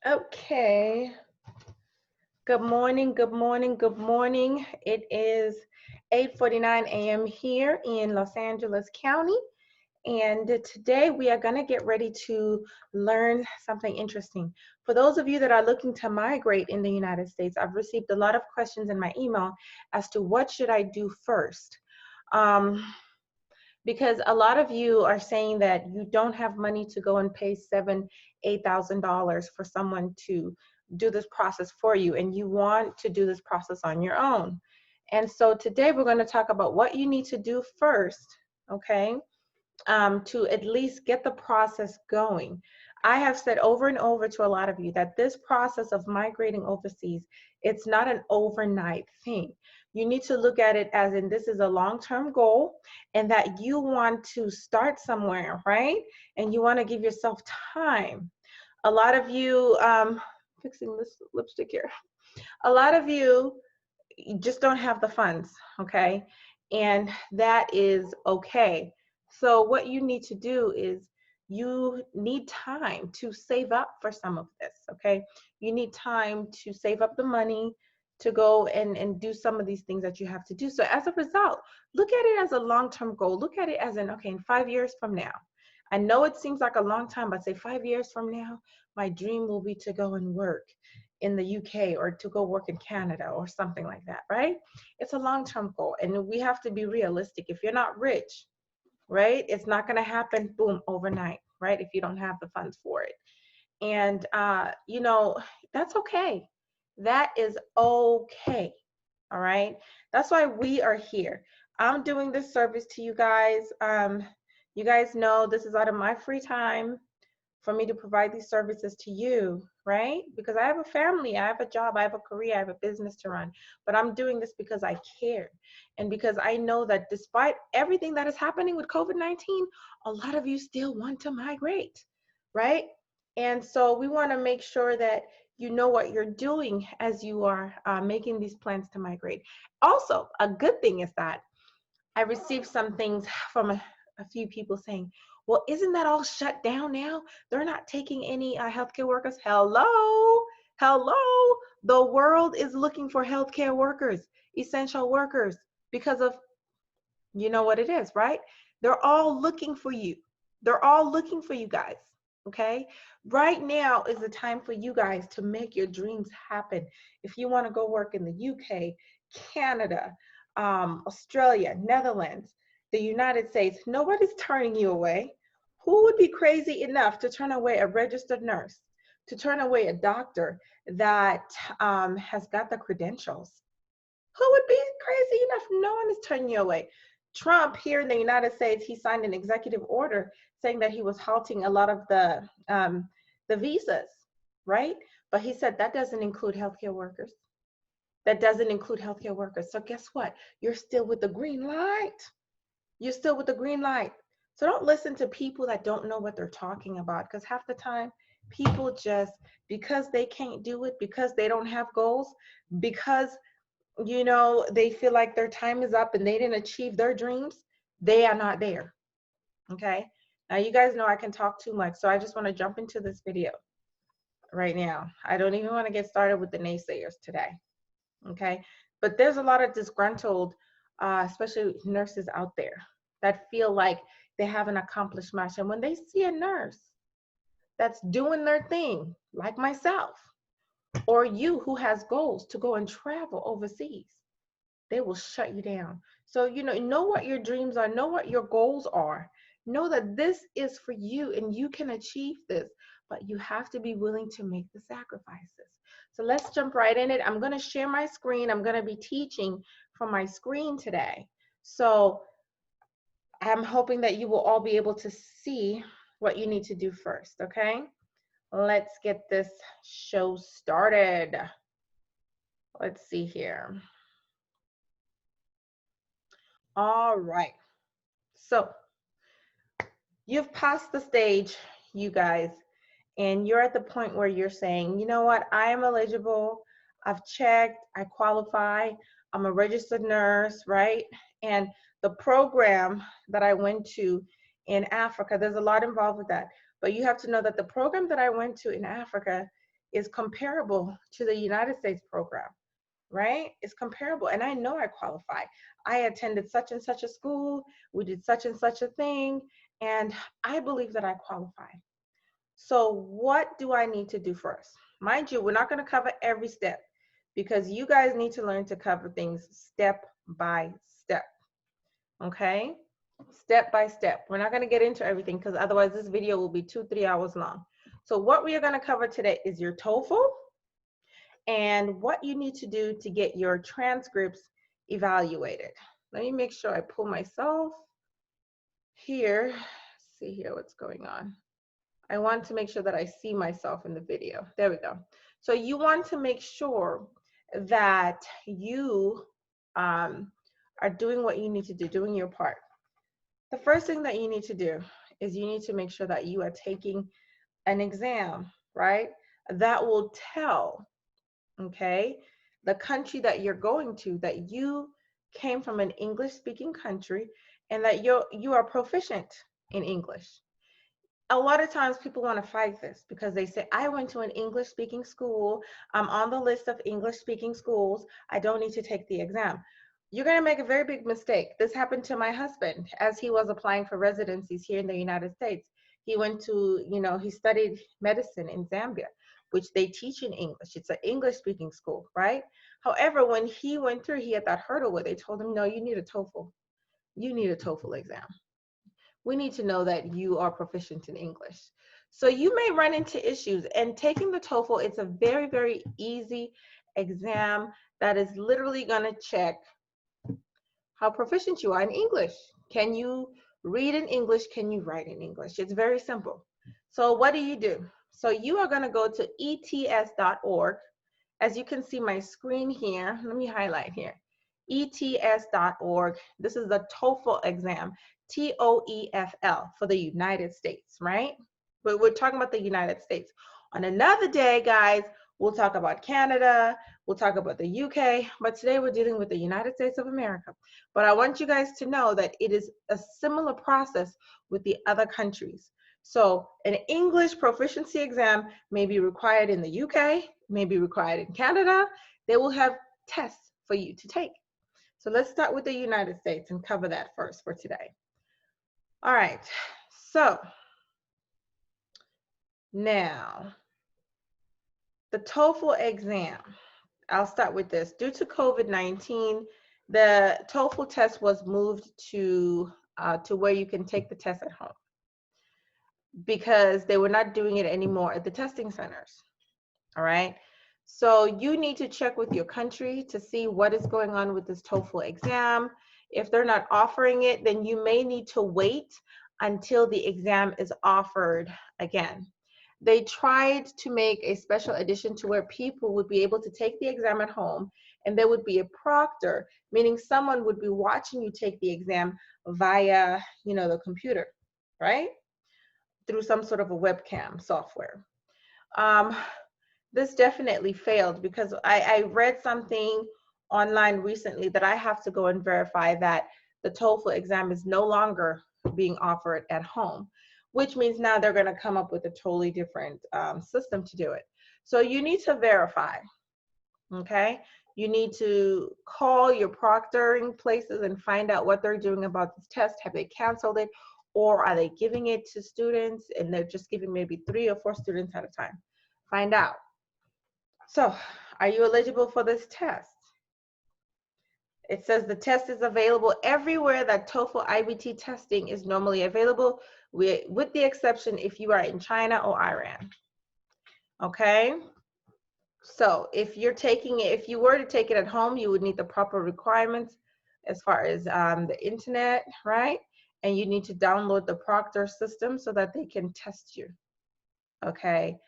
Okay. Good morning, good morning, good morning. It is 8:49 a.m. here in Los Angeles County, and today we are going to get ready to learn something interesting. For those of you that are looking to migrate in the United States, I've received a lot of questions in my email as to what should I do first. Um, because a lot of you are saying that you don't have money to go and pay $8,000 for someone to do this process for you, and you want to do this process on your own. And so today we're going to talk about what you need to do first, okay, to at least get the process going. I have said over and over to a lot of you that this process of migrating overseas, it's not an overnight thing. You need to look at it as in this is a long-term goal and that you want to start somewhere, right? And you want to give yourself time. A lot of you, fixing this lipstick here, a lot of you just don't have the funds, okay? And that is okay. So what you need to do is you need time to save up for some of this, okay? You need time to save up the money to go and do some of these things that you have to do. So as a result, look at it as a long-term goal. Look at it as in, okay, in 5 years from now, I know it seems like a long time, but say 5 years from now, my dream will be to go and work in the UK or to go work in Canada or something like that, right? It's a long-term goal, and we have to be realistic. If you're not rich, right, it's not going to happen boom overnight, right? If you don't have the funds for it. And that's okay. That is okay. All right. That's why we are here. I'm doing this service to you guys. You guys know this is out of my free time for me to provide these services to you, right? Because I have a family, I have a job, I have a career, I have a business to run. But I'm doing this because I care. And because I know that despite everything that is happening with COVID-19, a lot of you still want to migrate, right? And so we want to make sure that you know what you're doing as you are making these plans to migrate. Also, a good thing is that I received some things from a few people saying, well, isn't that all shut down now? They're not taking any healthcare workers. Hello, hello. The world is looking for healthcare workers, essential workers, because of, you know what it is, right? They're all looking for you. They're all looking for you guys. Okay. Right now is the time for you guys to make your dreams happen. If you want to go work in the UK, Canada, Australia, Netherlands, the United States, nobody's turning you away. Who would be crazy enough to turn away a registered nurse, to turn away a doctor that has got the credentials? Who would be crazy enough? No one is turning you away. Trump here in the United States, he signed an executive order saying that he was halting a lot of the visas, right? But he said that doesn't include healthcare workers. That doesn't include healthcare workers. So guess what? You're still with the green light. You're still with the green light. So don't listen to people that don't know what they're talking about, because half the time people just, because they can't do it, because they don't have goals, because they feel like their time is up and they didn't achieve their dreams, they are not there. Okay. Now, you guys know I can talk too much, so I just want to jump into this video right now. I don't even want to get started with the naysayers today. Okay. But there's a lot of disgruntled, especially nurses out there that feel like they haven't accomplished much. And when they see a nurse that's doing their thing, like myself, or you who has goals to go and travel overseas, they will shut you down. So, know what your dreams are, know what your goals are. Know that this is for you and you can achieve this, but you have to be willing to make the sacrifices. So let's jump right in it. I'm going to share my screen. I'm going to be teaching from my screen today. So I'm hoping that you will all be able to see what you need to do first, okay? Let's get this show started. Let's see here. All right. So you've passed the stage, you guys, and you're at the point where you're saying, you know what, I am eligible, I've checked, I qualify, I'm a registered nurse, right? And the program that I went to in Africa, there's a lot involved with that, but you have to know that the program that I went to in Africa, is comparable to the United States program, right? It's comparable. And I know I qualify. I attended such and such a school. We did such and such a thing. And I believe that I qualify. So what do I need to do first? Mind you, we're not going to cover every step because you guys need to learn to cover things step by step. Okay? Step by step. We're not going to get into everything because otherwise this video will be 2-3 hours long. So what we are going to cover today is your TOEFL and what you need to do to get your transcripts evaluated. Let me make sure I pull myself here. See here what's going on. I want to make sure that I see myself in the video. There we go. So you want to make sure that you are doing what you need to do, doing your part. The first thing that you need to do is you need to make sure that you are taking an exam, right? That will tell, okay, the country that you're going to that you came from an English-speaking country and that you are proficient in English. A lot of times people want to fight this because they say, I went to an English-speaking school. I'm on the list of English-speaking schools. I don't need to take the exam. You're going to make a very big mistake. This happened to my husband as he was applying for residencies here in the United States. He went to, he studied medicine in Zambia, which they teach in English. It's an English-speaking school, right? However, when he went through, he had that hurdle where they told him, no, you need a TOEFL. You need a TOEFL exam. We need to know that you are proficient in English. So you may run into issues, and taking the TOEFL, it's a very, very easy exam that is literally going to check how proficient you are in English. Can you read in English? Can you write in English? It's very simple. So what do? So you are going to go to ets.org. As you can see my screen here, let me highlight here. ets.org. This is the TOEFL exam. TOEFL for the United States, right? But we're talking about the United States. On another day, guys, we'll talk about Canada, we'll talk about the UK, but today we're dealing with the United States of America. But I want you guys to know that it is a similar process with the other countries. So an English proficiency exam may be required in the UK, may be required in Canada. They will have tests for you to take. So let's start with the United States and cover that first for today. All right, so now the TOEFL exam, I'll start with this. Due to COVID-19, the TOEFL test was moved to where you can take the test at home because they were not doing it anymore at the testing centers. All right, so you need to check with your country to see what is going on with this TOEFL exam. If they're not offering it, then you may need to wait until the exam is offered again. They tried to make a special edition to where people would be able to take the exam at home, and there would be a proctor, meaning someone would be watching you take the exam via, the computer, right? Through some sort of a webcam software. This definitely failed because I read something online recently that I have to go and verify that the TOEFL exam is no longer being offered at home, which means now they're going to come up with a totally different system to do it. So you need to verify, okay? You need to call your proctoring places and find out what they're doing about this test. Have they canceled it, or are they giving it to students and they're just giving maybe 3 or 4 students at a time? Find out. So, are you eligible for this test? It says the test is available everywhere that TOEFL IBT testing is normally available, with the exception if you are in China or Iran. Okay? So, if you were to take it at home, you would need the proper requirements as far as the internet, right? And you need to download the proctor system so that they can test you. Okay?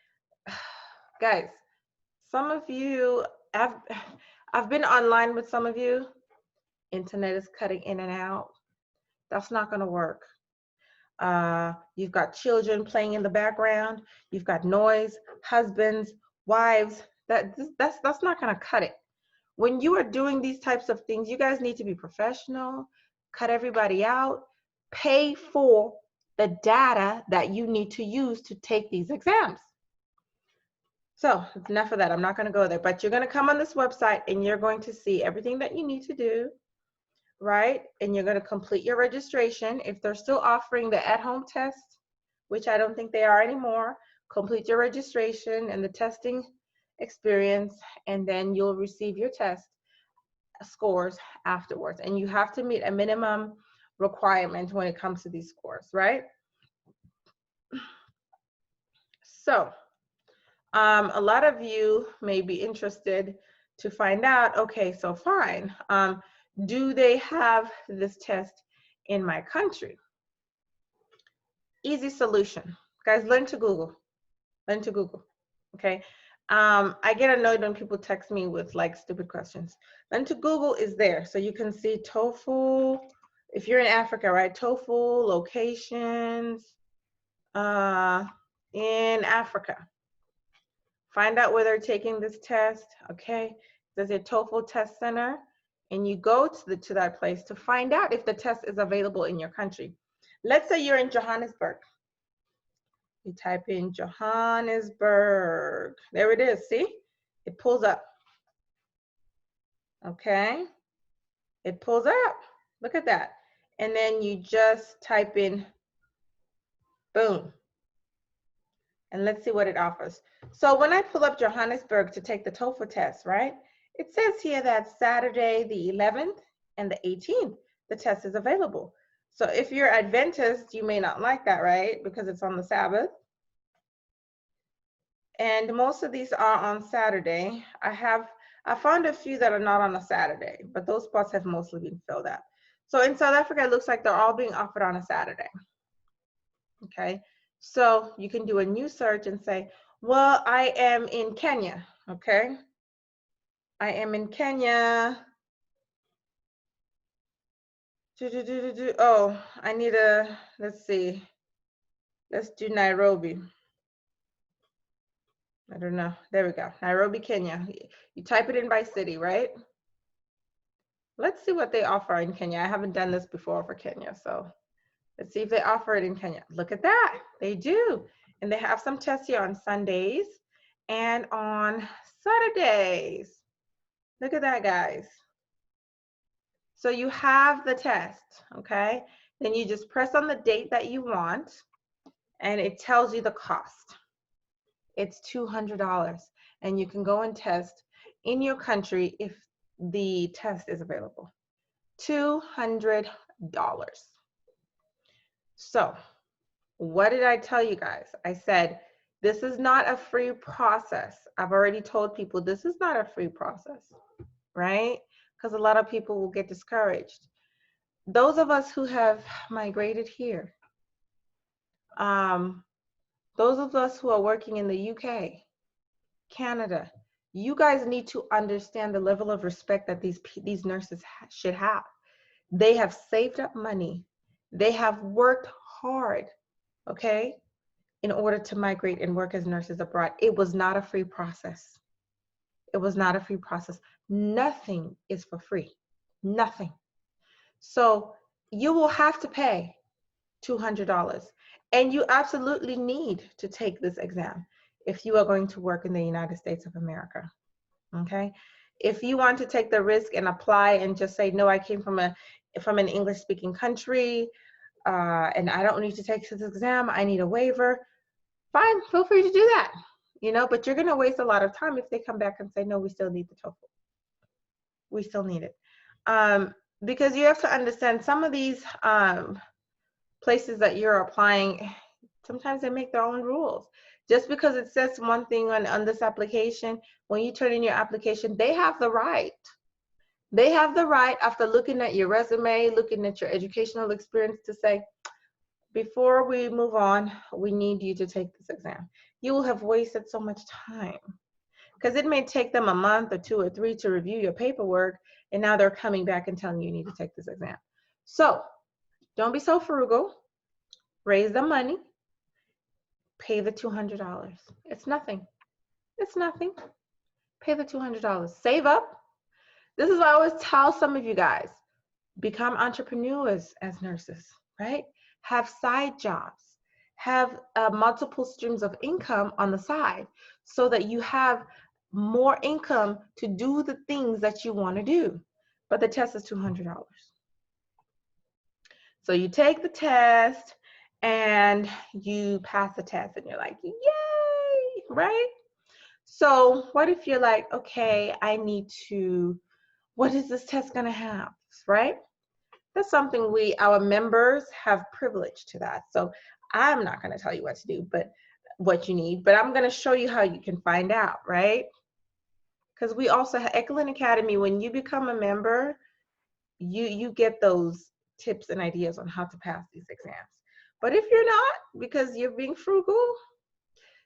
Guys, some of you, I've been online with some of you. Internet is cutting in and out. That's not going to work. You've got children playing in the background. You've got noise, husbands, wives. That's not going to cut it. When you are doing these types of things, you guys need to be professional, cut everybody out, pay for the data that you need to use to take these exams. So enough of that. I'm not going to go there, but you're going to come on this website and you're going to see everything that you need to do, right? And you're going to complete your registration. If they're still offering the at-home test, which I don't think they are anymore, complete your registration and the testing experience, and then you'll receive your test scores afterwards. And you have to meet a minimum requirement when it comes to these scores, right? So a lot of you may be interested to find out, okay, so fine, do they have this test in my country? Easy solution. Guys, learn to Google. Learn to Google, okay? I get annoyed when people text me with like stupid questions. Learn to Google is there. So you can see TOEFL, if you're in Africa, right? TOEFL locations in Africa. Find out where they're taking this test, okay? There's a TOEFL test center, and you go to that place to find out if the test is available in your country. Let's say you're in Johannesburg. You type in Johannesburg. There it is, see? It pulls up, okay? It pulls up, look at that. And then you just type in, boom. And let's see what it offers. So when I pull up Johannesburg to take the TOEFL test, right? It says here that Saturday, the 11th and the 18th, the test is available. So if you're Adventist, you may not like that, right? Because it's on the Sabbath. And most of these are on Saturday. I found a few that are not on a Saturday, but those spots have mostly been filled up. So in South Africa, it looks like they're all being offered on a Saturday. Okay. So you can do a new search and say, well, I am in Kenya, okay? I am in Kenya. Oh, I need a, let's see. Let's do Nairobi. I don't know. There we go. Nairobi, Kenya. You type it in by city, right? Let's see what they offer in Kenya. I haven't done this before for Kenya, so let's see if they offer it in Kenya. Look at that. They do. And they have some tests here on Sundays and on Saturdays. Look at that, guys. So you have the test, okay? Then you just press on the date that you want, and it tells you the cost. It's $200, and you can go and test in your country if the test is available. $200. So what did I tell you guys? I said, this is not a free process. I've already told people this is not a free process, right? Because a lot of people will get discouraged. Those of us who have migrated here, those of us who are working in the UK, Canada, you guys need to understand the level of respect that these nurses should have. They have saved up money. They have worked hard, okay, in order to migrate and work as nurses abroad. It was not a free process. It was not a free process. Nothing is for free. Nothing. So you will have to pay $200. And you absolutely need to take this exam if you are going to work in the United States of America, okay? If you want to take the risk and apply and just say, no, I came from an English-speaking country, and I don't need to take this exam, I need a waiver, fine, feel free to do that, you know, but you're gonna waste a lot of time if they come back and say, no, we still need the TOEFL. We still need it. Because you have to understand some of these places that you're applying, sometimes they make their own rules. Just because it says one thing on this application, when you turn in your application, they have the right. They have the right, after looking at your resume, looking at your educational experience, to say, before we move on, we need you to take this exam. You will have wasted so much time, because it may take them a month or 2 or 3 to review your paperwork, and now they're coming back and telling you you need to take this exam. So don't be so frugal. Raise the money. Pay the $200. It's nothing. It's nothing. Pay the $200. Save up. This is what I always tell some of you guys. Become entrepreneurs as nurses, right? Have side jobs. have multiple streams of income on the side so that you have more income to do the things that you want to do. But the test is $200. So you take the test and you pass the test and you're like, yay, right? So what if you're like, okay, what is this test gonna have, right? That's something our members have privilege to that. So I'm not gonna tell you what to do, but what you need, but I'm gonna show you how you can find out, right? Because we also have Ekelin Academy, when you become a member, you get those tips and ideas on how to pass these exams. But if you're not, because you're being frugal,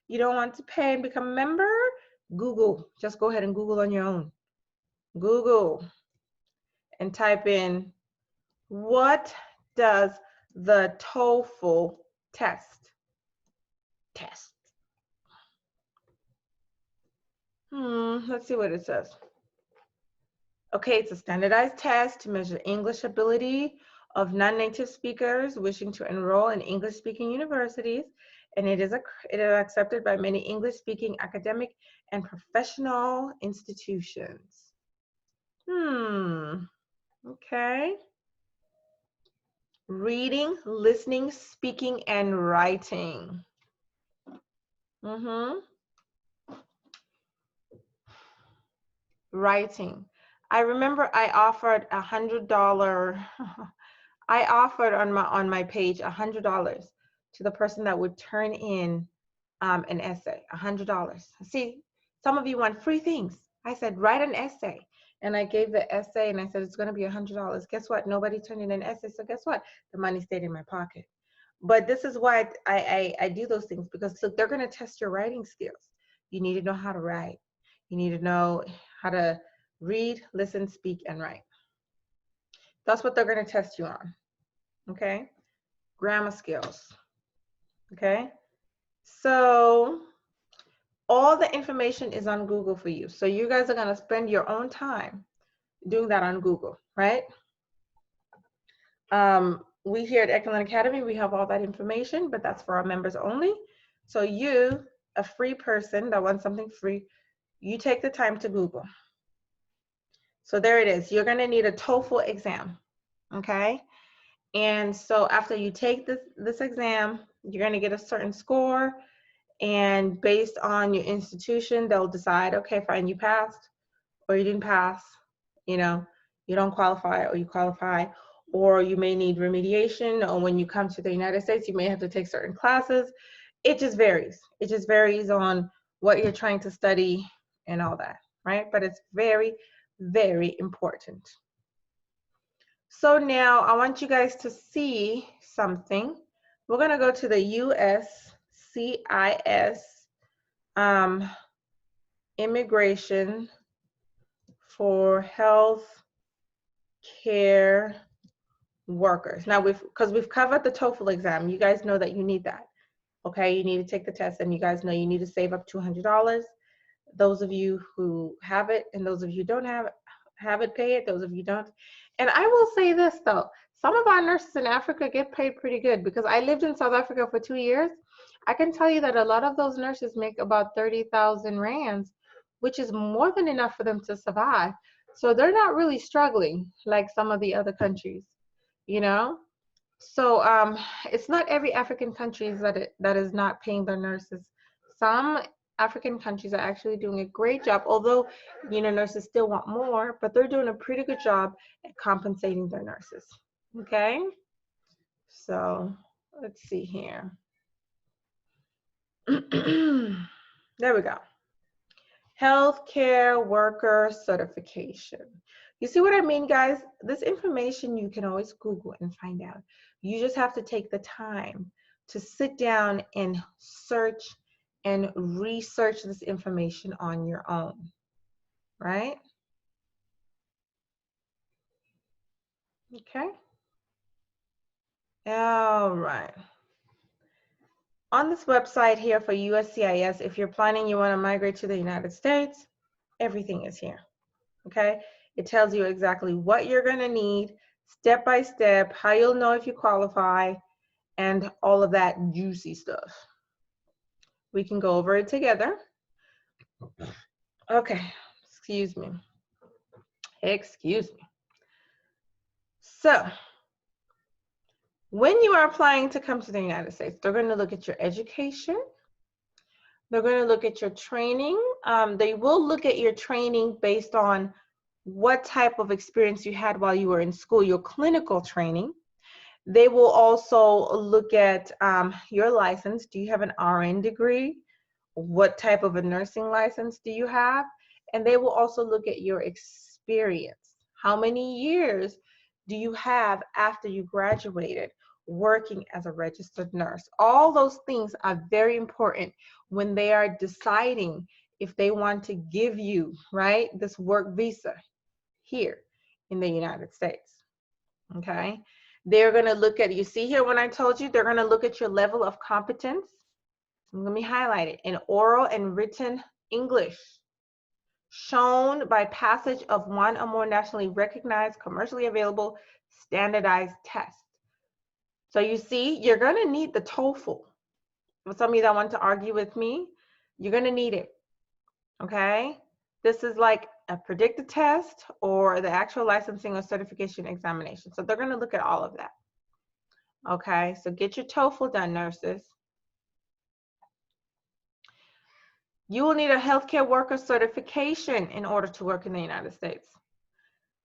you don't want to pay and become a member, Google. Just go ahead and Google on your own. Google and type in, what does the TOEFL test? Let's see what it says. Okay, it's a standardized test to measure English ability of non-native speakers wishing to enroll in English-speaking universities, and it is accepted by many English-speaking academic and professional institutions. Okay. Reading, listening, speaking, and writing. Writing. I remember I offered $100. I offered on my page $100 to the person that would turn in an essay. $100. See, some of you want free things. I said write an essay, and I gave the essay, and I said it's going to be $100. Guess what? Nobody turned in an essay, so guess what? The money stayed in my pocket. But this is why I do those things, because so they're going to test your writing skills. You need to know how to write. You need to know how to read, listen, speak, and write. That's what they're going to test you on. Okay? Grammar skills. Okay? So all the information is on Google for you. So you guys are going to spend your own time doing that on Google, right? We here at Ekelin Academy, we have all that information, but that's for our members only. So you, a free person that wants something free, you take the time to Google. So there it is. You're going to need a TOEFL exam, okay? And so after you take this exam, you're going to get a certain score, and based on your institution, they'll decide, okay, fine, you passed or you didn't pass, you know, you don't qualify or you qualify, or you may need remediation, or when you come to the United States, you may have to take certain classes. It just varies. It just varies on what you're trying to study and all that, right? But it's very, very important. So now I want you guys to see something. We're going to go to the USCIS immigration for health care workers. Now because we've covered the TOEFL exam, you guys know that you need that. Okay, you need to take the test, and you guys know you need to save up $200. Those of you who have it, and those of you who don't have it, pay it. Those of you don't. And I will say this though, some of our nurses in Africa get paid pretty good, because I lived in South Africa for 2 years. I can tell you that a lot of those nurses make about 30,000 rands, which is more than enough for them to survive. So they're not really struggling like some of the other countries, you know? So it's not every African country that is not paying their nurses. Some African countries are actually doing a great job, although, you know, nurses still want more, but they're doing a pretty good job at compensating their nurses. Okay? So let's see here. There we go. Healthcare worker certification. You see what I mean, guys? This information you can always Google and find out. You just have to take the time to sit down and search and research this information on your own, right? Okay. All right. On this website here for USCIS, if you're planning you want to migrate to the United States, everything is here. Okay. It tells you exactly what you're going to need, step by step, how you'll know if you qualify, and all of that juicy stuff. We can go over it together. Okay, excuse me. Excuse me. So, when you are applying to come to the United States, they're going to look at your education. They're going to look at your training. They will look at your training based on what type of experience you had while you were in school, your clinical training. They will also look at your license. Do you have an RN degree? What type of a nursing license do you have? And they will also look at your experience. How many years do you have after you graduated working as a registered nurse? All those things are very important when they are deciding if they want to give you, right, this work visa here in the United States. Okay? They're going to look at, you see here when I told you, they're going to look at your level of competence. Let me highlight it. In oral and written English, shown by passage of one or more nationally recognized, commercially available, standardized tests. So you see, you're going to need the TOEFL. For some of you that want to argue with me, you're going to need it. Okay? This is like a predicted test or the actual licensing or certification examination. So they're going to look at all of that. Okay? So get your TOEFL done, nurses. You will need a healthcare worker certification in order to work in the United States.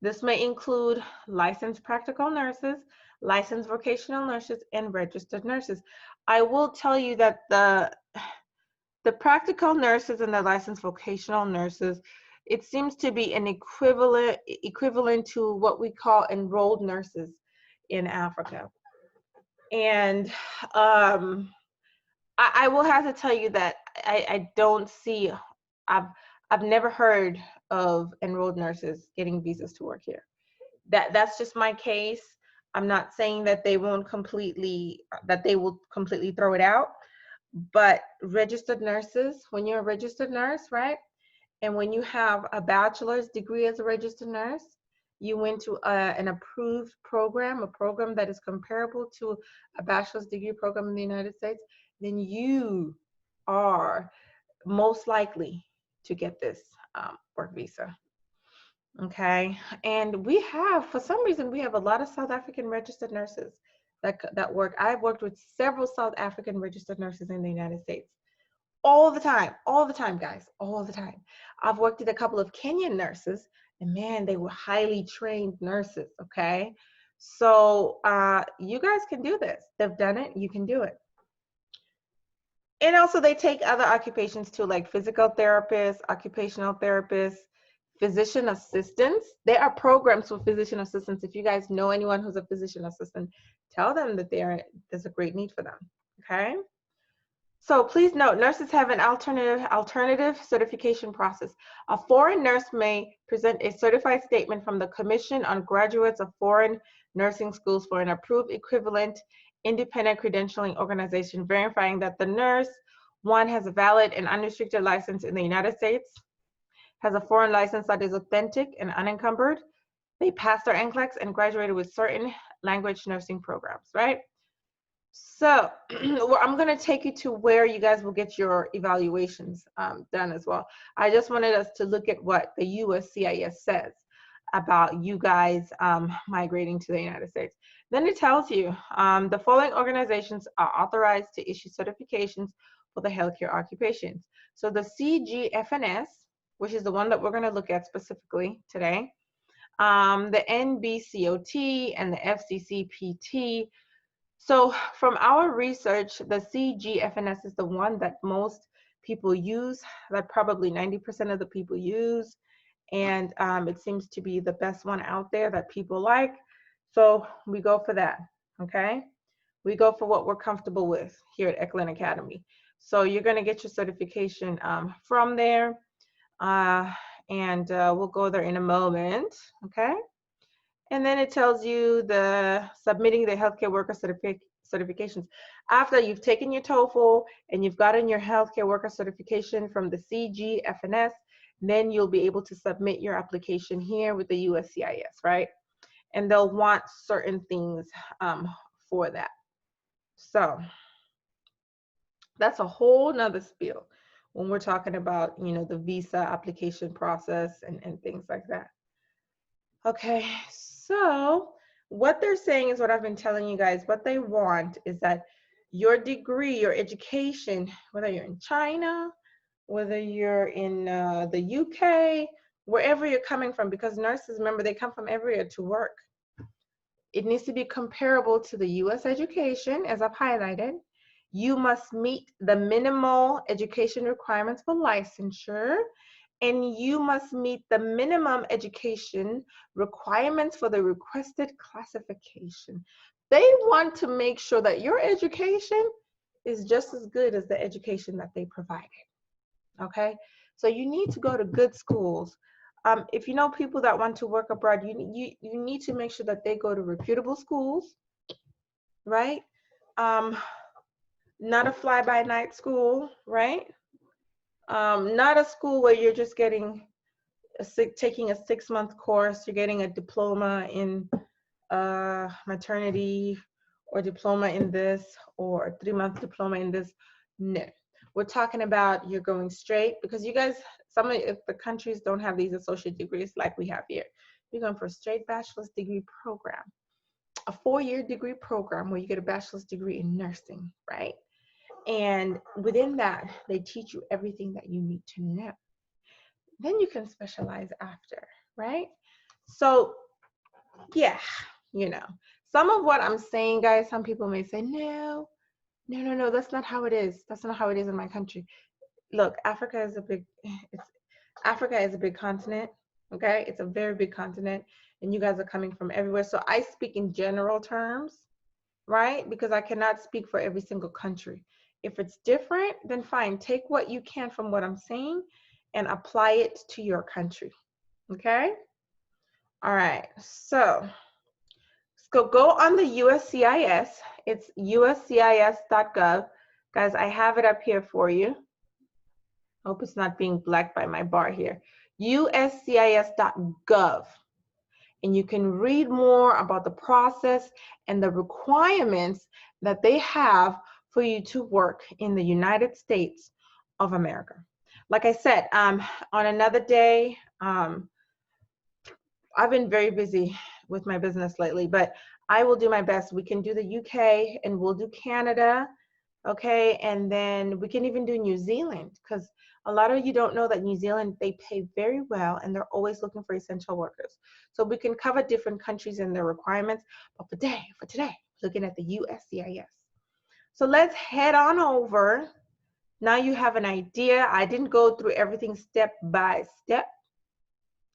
This may include licensed practical nurses, licensed vocational nurses, and registered nurses. I will tell you that the practical nurses and the licensed vocational nurses, it seems to be an equivalent to what we call enrolled nurses in Africa. And I will have to tell you that I don't see, I've never heard of enrolled nurses getting visas to work here. That's just my case. I'm not saying that they will completely throw it out, but registered nurses, when you're a registered nurse, right? And when you have a bachelor's degree as a registered nurse, you went to an approved program, a program that is comparable to a bachelor's degree program in the United States, then you are most likely to get this work visa. Okay, and we have, for some reason, we have a lot of South African registered nurses that work. I've worked with several South African registered nurses in the United States. All the time, guys, all the time. I've worked with a couple of Kenyan nurses, and man, they were highly trained nurses, okay? So you guys can do this. They've done it, you can do it. And also they take other occupations too, like physical therapists, occupational therapists, physician assistants. There are programs for physician assistants. If you guys know anyone who's a physician assistant, tell them that there's a great need for them, okay? So please note, nurses have an alternative certification process. A foreign nurse may present a certified statement from the Commission on Graduates of Foreign Nursing Schools for an approved equivalent independent credentialing organization verifying that the nurse, one, has a valid and unrestricted license in the United States, has a foreign license that is authentic and unencumbered, they passed their NCLEX and graduated with certain language nursing programs, right? So I'm going to take you to where you guys will get your evaluations done as well. I just wanted us to look at what the USCIS says about you guys migrating to the United States. Then it tells you the following organizations are authorized to issue certifications for the healthcare occupations. So the CGFNS, which is the one that we're going to look at specifically today, the NBCOT and the FCCPT. So from our research, the CGFNS is the one that most people use, that probably 90% of the people use, and it seems to be the best one out there that people like. So we go for that, okay? We go for what we're comfortable with here at Eklund Academy. So you're gonna get your certification from there, and we'll go there in a moment, okay? And then it tells you the submitting the healthcare worker certifications. After you've taken your TOEFL and you've gotten your healthcare worker certification from the CGFNS, then you'll be able to submit your application here with the USCIS, right? And they'll want certain things for that. So that's a whole nother spiel when we're talking about, you know, the visa application process and things like that. Okay, so what they're saying is what I've been telling you guys. What they want is that your degree, your education, whether you're in China, whether you're in the UK, wherever you're coming from, because nurses, remember, they come from everywhere to work. It needs to be comparable to the U.S. education, as I've highlighted. You must meet the minimal education requirements for licensure, and you must meet the minimum education requirements for the requested classification. They want to make sure that your education is just as good as the education that they provided. Okay, so you need to go to good schools. If you know people that want to work abroad, you need to make sure that they go to reputable schools, right? Not a fly-by-night school, right? Not a school where you're just getting taking a 6-month course, you're getting a diploma in maternity or diploma in this or a 3-month diploma in this. No, we're talking about you're going straight, because you guys, some of the countries don't have these associate degrees like we have here. You're going for a straight bachelor's degree program, a 4-year degree program where you get a bachelor's degree in nursing, right? And within that, they teach you everything that you need to know. Then you can specialize after, right? So yeah, you know, some of what I'm saying, guys, some people may say, no, that's not how it is. That's not how it is in my country. Look, Africa is a big continent, okay? It's a very big continent, and you guys are coming from everywhere. So I speak in general terms, right? Because I cannot speak for every single country. If it's different, then fine. Take what you can from what I'm saying and apply it to your country, okay? All right, so go on the USCIS. It's uscis.gov. Guys, I have it up here for you. I hope it's not being blacked by my bar here. uscis.gov. And you can read more about the process and the requirements that they have for you to work in the United States of America. Like I said, on another day, I've been very busy with my business lately, but I will do my best. We can do the UK and we'll do Canada, okay? And then we can even do New Zealand, because a lot of you don't know that New Zealand, they pay very well and they're always looking for essential workers. So we can cover different countries and their requirements, but for today, looking at the USCIS. So let's head on over. Now you have an idea. I didn't go through everything step by step.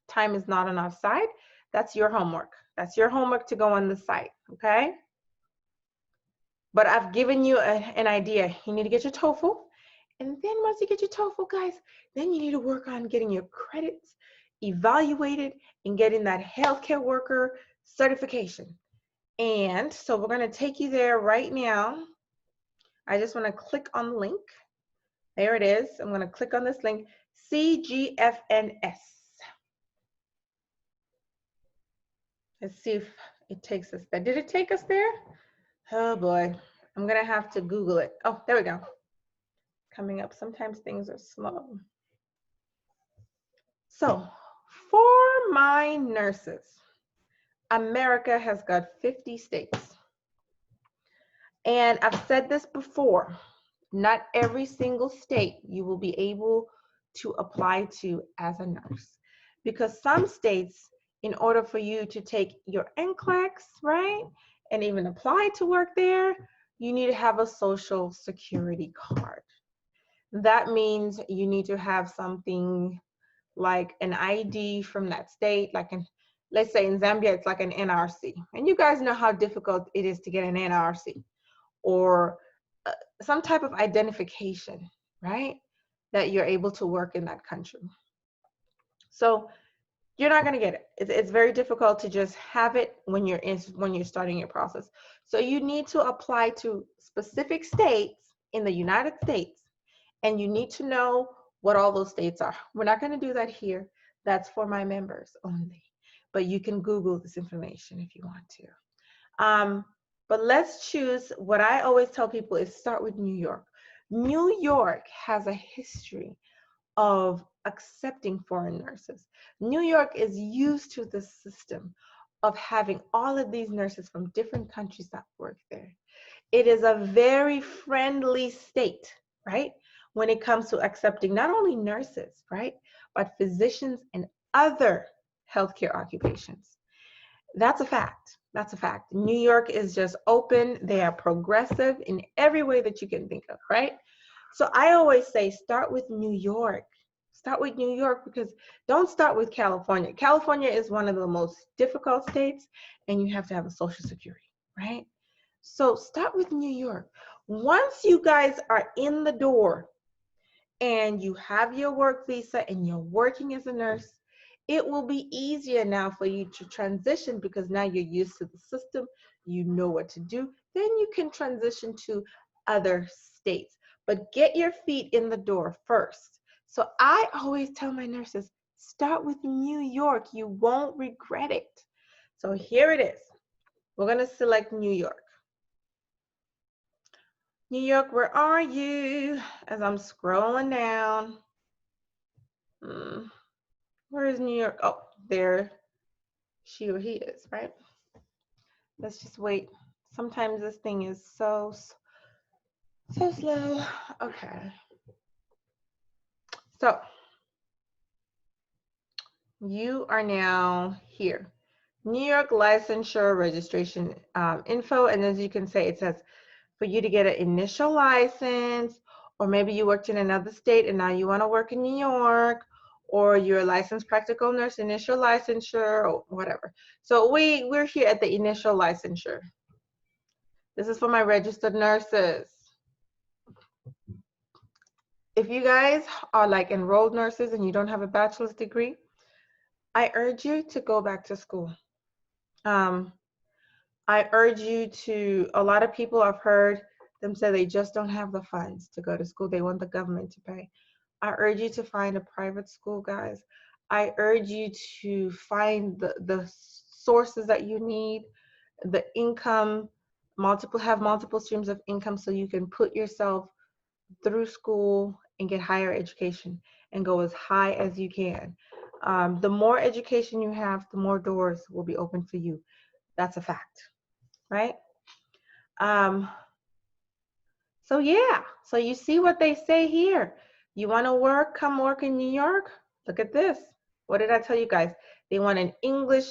Time is not on our side. That's your homework. That's your homework to go on the site, okay? But I've given you an idea. You need to get your TOEFL. And then once you get your TOEFL, guys, then you need to work on getting your credits evaluated and getting that healthcare worker certification. And so we're going to take you there right now. I just want to click on the link. There it is. I'm going to click on this link, CGFNS. Let's see if it takes us there. Did it take us there? Oh boy, I'm gonna have to Google it. Oh, there we go. Coming up. Sometimes things are slow. So for my nurses, America has got 50 states. And I've said this before, not every single state you will be able to apply to as a nurse, because some states, in order for you to take your NCLEX, right, and even apply to work there, you need to have a social security card. That means you need to have something like an ID from that state, like let's say in Zambia, it's like an NRC. And you guys know how difficult it is to get an NRC, or some type of identification, right, that you're able to work in that country. So you're not going to get it. It's very difficult to just have it when you're starting your process. So you need to apply to specific states in the United States, and you need to know what all those states are. We're not going to do that here. That's for my members only. But you can Google this information if you want to. But let's choose, what I always tell people is start with New York. New York has a history of accepting foreign nurses. New York is used to the system of having all of these nurses from different countries that work there. It is a very friendly state, right? When it comes to accepting not only nurses, right, but physicians and other healthcare occupations. That's a fact. That's a fact. New York is just open. They are progressive in every way that you can think of, right? So I always say start with New York. Start with New York, because don't start with California. California is one of the most difficult states, and you have to have a social security, right? So start with New York. Once you guys are in the door and you have your work visa and you're working as a nurse, it will be easier now for you to transition, because now you're used to the system, you know what to do. Then you can transition to other states. But get your feet in the door first. So I always tell my nurses, start with New York. You won't regret it. So here it is. We're going to select New York. New York, where are you? As I'm scrolling down. Where is New York? Oh, there she or he is, right? Let's just wait. Sometimes this thing is so slow. Okay. So you are now here. New York licensure registration info. And as you can say, it says for you to get an initial license, or maybe you worked in another state and now you want to work in New York, or you're a licensed practical nurse, initial licensure, or whatever. So we're here at the initial licensure. This is for my registered nurses. If you guys are like enrolled nurses and you don't have a bachelor's degree, I urge you to go back to school. I urge you to, a lot of people I've heard them say they just don't have the funds to go to school. They want the government to pay. I urge you to find a private school, guys. I urge you to find the sources that you need, the income, have multiple streams of income so you can put yourself through school and get higher education and go as high as you can. The more education you have, the more doors will be open for you. That's a fact, right? So yeah, so you see what they say here. You want to work, come work in New York? Look at this. What did I tell you guys? They want an English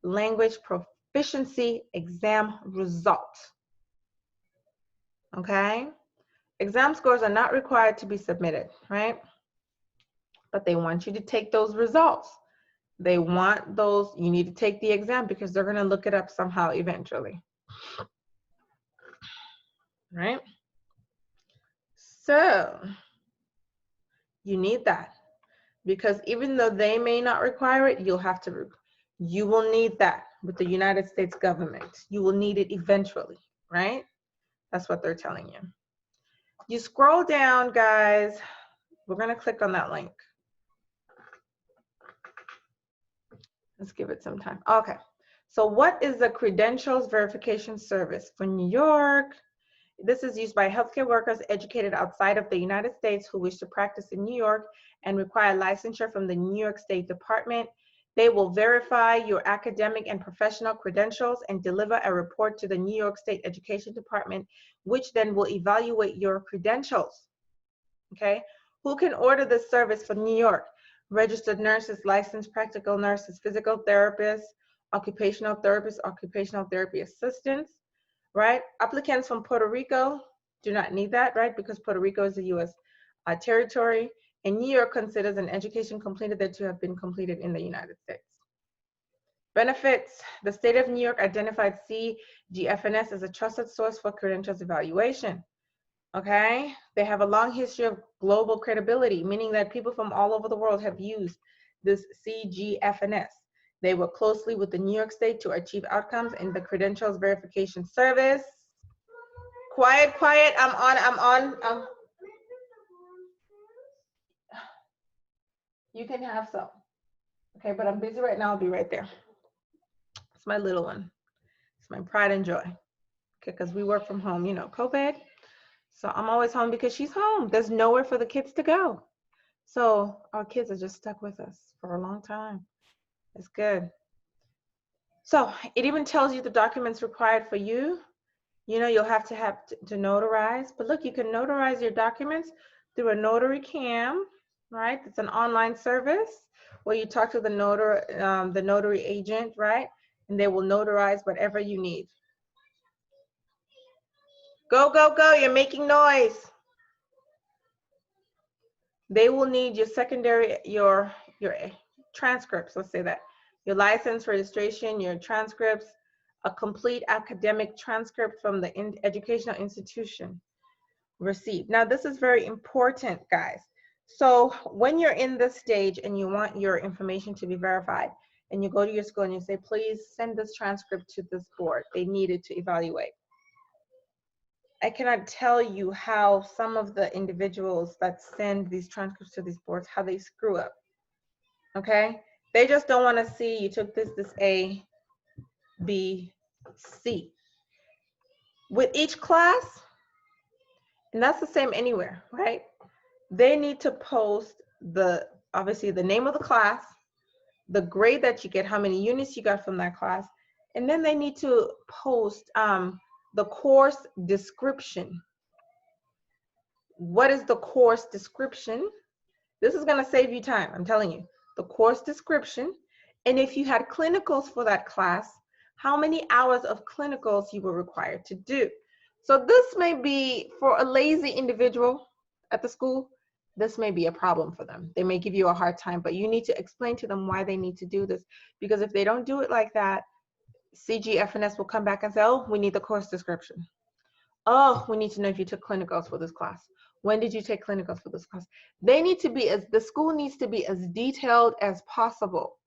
language proficiency exam result. Okay? Exam scores are not required to be submitted, right? But they want you to take those results. They want those, you need to take the exam because they're going to look it up somehow eventually. Right? So, you need that. Because even though they may not require it, you will need that with the United States government. You will need it eventually, right? That's what they're telling you. You scroll down, guys. We're going to click on that link. Let's give it some time. Okay. So what is the credentials verification service for New York? This is used by healthcare workers educated outside of the United States who wish to practice in New York and require licensure from the New York State Department. They will verify your academic and professional credentials and deliver a report to the New York State Education Department, which then will evaluate your credentials. Okay? Who can order this service for New York? Registered nurses, licensed practical nurses, physical therapists, occupational therapy assistants, right? Applicants from Puerto Rico do not need that, right? Because Puerto Rico is a U.S. Territory, and New York considers an education completed there to have been completed in the United States. Benefits: the state of New York identified CGFNS as a trusted source for credentials evaluation. Okay, they have a long history of global credibility, meaning that people from all over the world have used this CGFNS. They work closely with the New York State to achieve outcomes in the credentials verification service. Quiet, quiet, I'm on. You can have some. Okay, but I'm busy right now, I'll be right there. It's my little one. It's my pride and joy. because we work from home, you know, COVID. So I'm always home because she's home. There's nowhere for the kids to go. So our kids are just stuck with us for a long time. It's good. So it even tells you the documents required for you. You know, you'll have to notarize. But look, you can notarize your documents through a notary cam, right? It's an online service where you talk to the notary agent, right? And they will notarize whatever you need. Go, go, go, you're making noise. They will need your secondary, your transcripts, let's say that. Your license, registration, your transcripts, a complete academic transcript from the educational institution received. Now, this is very important, guys. So when you're in this stage and you want your information to be verified, and you go to your school and you say, please send this transcript to this board. They need it to evaluate. I cannot tell you how some of the individuals that send these transcripts to these boards, how they screw up, okay? They just don't want to see you took this A, B, C. With each class, and that's the same anywhere, right? They need to post obviously the name of the class, the grade that you get, how many units you got from that class, and then they need to post the course description. What is the course description? This is going to save you time, I'm telling you. The course description, and if you had clinicals for that class, how many hours of clinicals you were required to do. So this may be, for a lazy individual at the school, this may be a problem for them. They may give you a hard time, but you need to explain to them why they need to do this. Because if they don't do it like that, CGFNS will come back and say, oh, we need the course description. Oh, we need to know if you took clinicals for this class. When did you take clinicals for this class? They need to be the school needs to be as detailed as possible.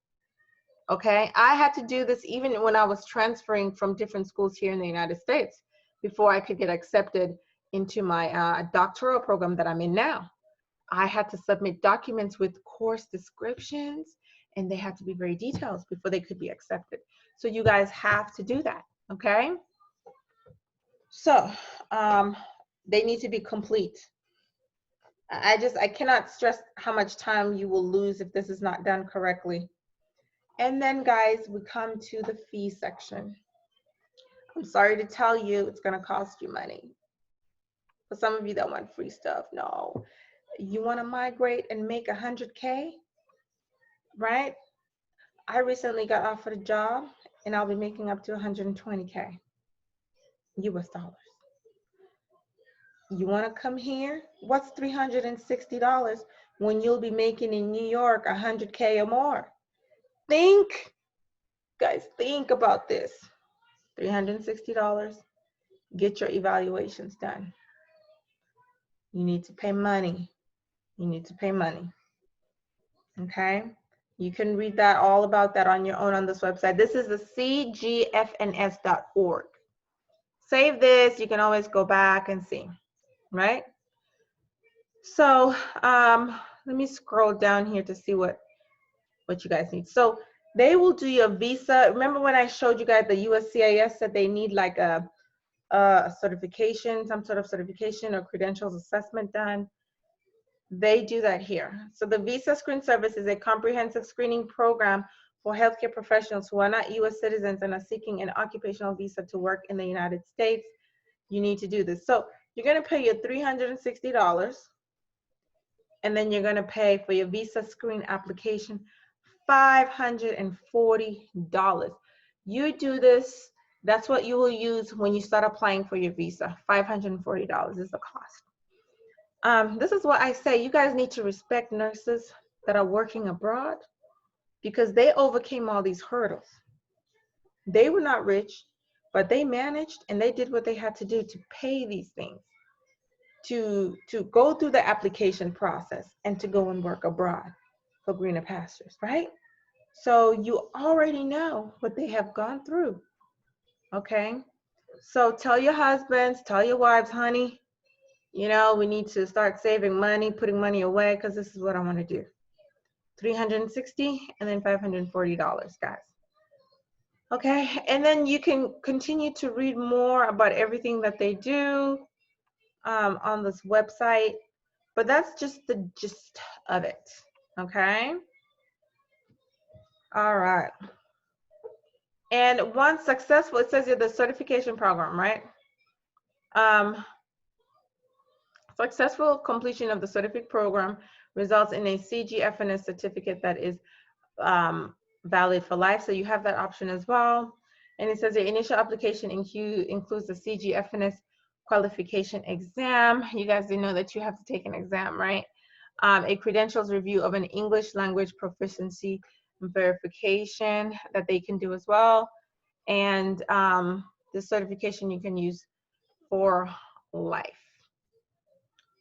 Okay, I had to do this even when I was transferring from different schools here in the United States before I could get accepted into my doctoral program that I'm in now. I had to submit documents with course descriptions, and they had to be very detailed before they could be accepted. So you guys have to do that, okay? So they need to be complete. I cannot stress how much time you will lose if this is not done correctly. And then guys, we come to the fee section. I'm sorry to tell you, it's gonna cost you money. For some of you that want free stuff, no. You wanna migrate and make 100K, right? I recently got offered a job and I'll be making up to 120K US dollars. You wanna come here? What's $360 when you'll be making in New York 100K or more? Think, guys, think about this. $360, get your evaluations done. You need to pay money. You need to pay money, okay? You can read that, all about that on your own on this website. This is the cgfns.org. Save this, you can always go back and see, right? So let me scroll down here to see what you guys need. So they will do your visa. Remember when I showed you guys the USCIS said they need like a certification, some sort of certification or credentials assessment done? They do that here. So the Visa Screen Service is a comprehensive screening program for healthcare professionals who are not U.S. citizens and are seeking an occupational visa to work in the United States. You need to do this. So you're going to pay your $360, and then you're going to pay for your visa screen application $540. You do this, that's what you will use when you start applying for your visa. $540 is the cost. This is what I say, you guys need to respect nurses that are working abroad because they overcame all these hurdles. They were not rich, but they managed and they did what they had to do to pay these things, to go through the application process and to go and work abroad for greener pastures, right? So you already know what they have gone through, okay? So tell your husbands, tell your wives, honey, you know, we need to start saving money, putting money away, because this is what I want to do. $360 and then $540, guys. Okay, and then you can continue to read more about everything that they do on this website, but that's just the gist of it. Okay. All right. And once successful, it says here the certification program, right? Successful completion of the certificate program results in a CGFNS certificate that is valid for life. So you have that option as well. And it says the initial application includes the CGFNS qualification exam. You guys do know that you have to take an exam, right? A credentials review of an English language proficiency verification that they can do as well. And this certification you can use for life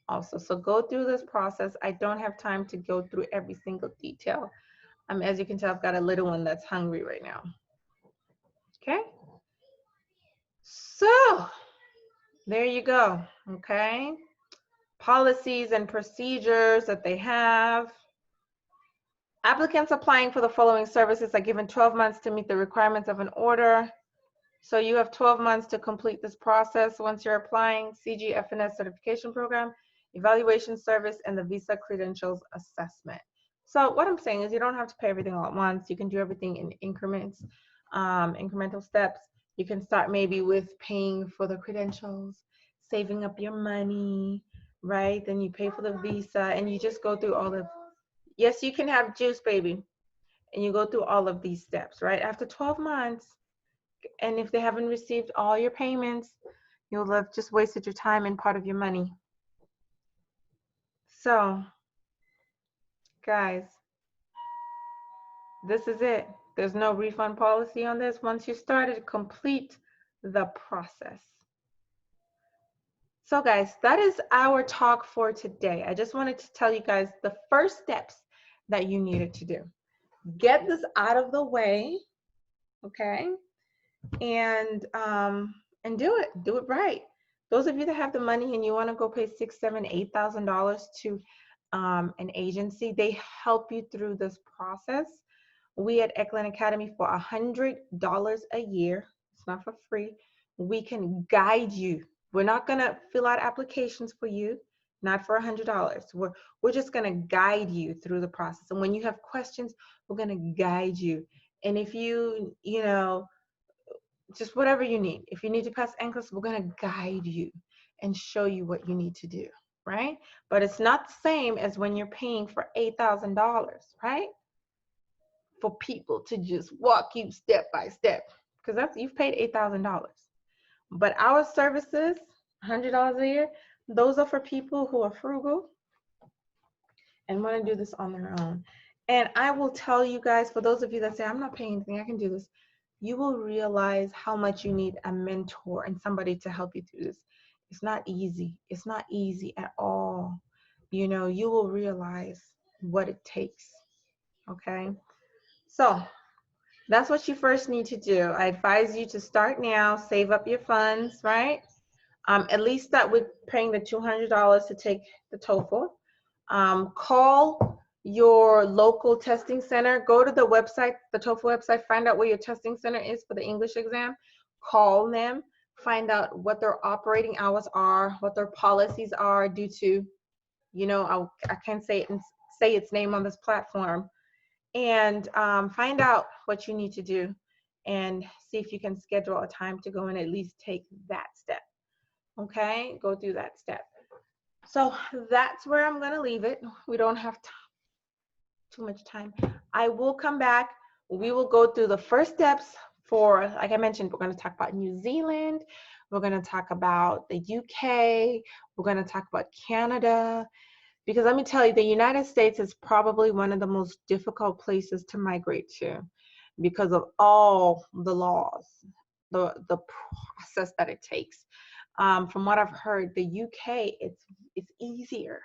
also. So go through this process. I don't have time to go through every single detail. As you can tell, I've got a little one that's hungry right now. Okay. So there you go. Okay. Policies and procedures that they have. Applicants applying for the following services are given 12 months to meet the requirements of an order. So you have 12 months to complete this process once you're applying. CGFNS certification program, evaluation service, and the visa credentials assessment. So what I'm saying is you don't have to pay everything all at once. You can do everything in increments, incremental steps. You can start maybe with paying for the credentials, saving up your money, right? Then you pay for the visa and you just go through all of, yes, you can have juice, baby. And you go through all of these steps, right? After 12 months, and if they haven't received all your payments, you'll have just wasted your time and part of your money. So, guys, this is it. There's no refund policy on this. Once you started, complete the process. So, guys, that is our talk for today. I just wanted to tell you guys the first steps that you needed to do. Get this out of the way, okay? And do it right. Those of you that have the money and you want to go pay $6,000, $7,000, $8,000 to an agency, they help you through this process. We at Eklund Academy, for $100 a year, it's not for free, we can guide you. We're not going to fill out applications for you, not for $100. We're just going to guide you through the process. And when you have questions, we're going to guide you. And if you know, just whatever you need. If you need to pass NCLEX, we're going to guide you and show you what you need to do, right? But it's not the same as when you're paying for $8,000, right? For people to just walk you step by step, because that's, you've paid $8,000. But our services, $100 a year, those are for people who are frugal and want to do this on their own. And I will tell you guys, for those of you that say, I'm not paying anything, I can do this, you will realize how much you need a mentor and somebody to help you through this. It's not easy. It's not easy at all. You know, you will realize what it takes. Okay. So that's what you first need to do. I advise you to start now, save up your funds, right? At least start with paying the $200 to take the TOEFL. Call your local testing center. Go to the website, the TOEFL website, find out where your testing center is for the English exam. Call them, find out what their operating hours are, what their policies are due to, you know, I can't say its name on this platform. And find out what you need to do and see if you can schedule a time to go and at least take that step. Okay, go through that step. So that's where I'm going to leave it. We don't have too much time. I will come back. We will go through the first steps for, like I mentioned, we're going to talk about New Zealand. We're going to talk about the UK. We're going to talk about Canada. Because let me tell you, the United States is probably one of the most difficult places to migrate to because of all the laws, the process that it takes. From what I've heard, the UK, it's easier,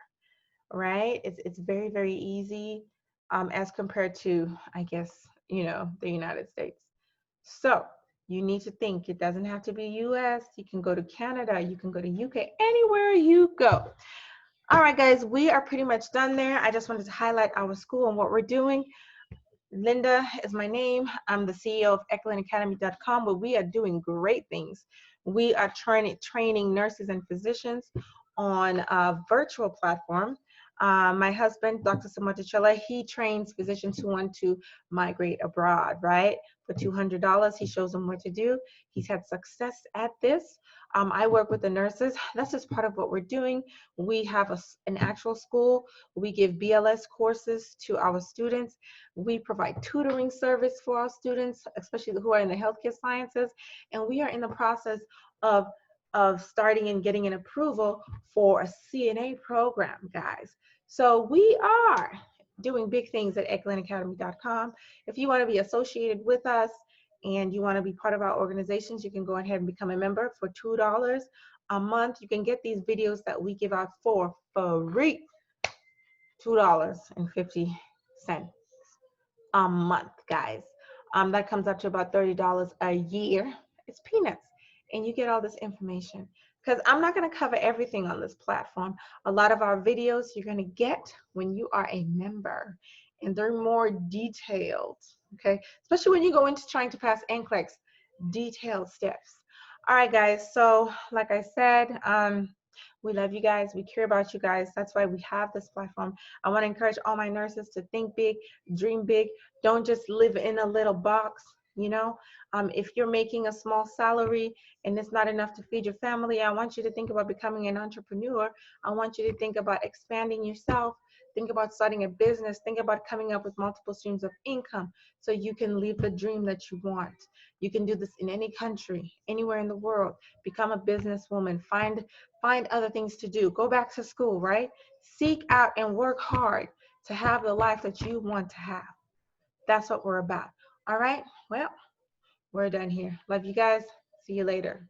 right? It's very, very easy as compared to, I guess, you know, the United States. So you need to think, it doesn't have to be US. You can go to Canada, you can go to UK, anywhere you go. All right, guys, we are pretty much done there. I just wanted to highlight our school and what we're doing. Linda is my name. I'm the CEO of EcklandAcademy.com, where we are doing great things. We are training nurses and physicians on a virtual platform. My husband, Dr. Samotichella, he trains physicians who want to migrate abroad, right? For $200, he shows them what to do. He's had success at this. I work with the nurses. That's just part of what we're doing. We have an actual school. We give BLS courses to our students. We provide tutoring service for our students, especially who are in the healthcare sciences. And we are in the process of starting and getting an approval for a CNA program, guys. So we are doing big things at EcklandAcademy.com. If you want to be associated with us and you want to be part of our organizations, you can go ahead and become a member for $2 a month. You can get these videos that we give out for free, $2.50 a month, guys. That comes up to about $30 a year. It's peanuts. And you get all this information. Because I'm not going to cover everything on this platform. A lot of our videos you're going to get when you are a member. And they're more detailed. Okay? Especially when you go into trying to pass NCLEX, detailed steps. All right, guys. So, like I said, we love you guys. We care about you guys. That's why we have this platform. I want to encourage all my nurses to think big, dream big. Don't just live in a little box. You know, if you're making a small salary and it's not enough to feed your family, I want you to think about becoming an entrepreneur. I want you to think about expanding yourself. Think about starting a business. Think about coming up with multiple streams of income so you can live the dream that you want. You can do this in any country, anywhere in the world. Become a businesswoman. Find other things to do. Go back to school, right? Seek out and work hard to have the life that you want to have. That's what we're about. All right? Well, we're done here. Love you guys. See you later.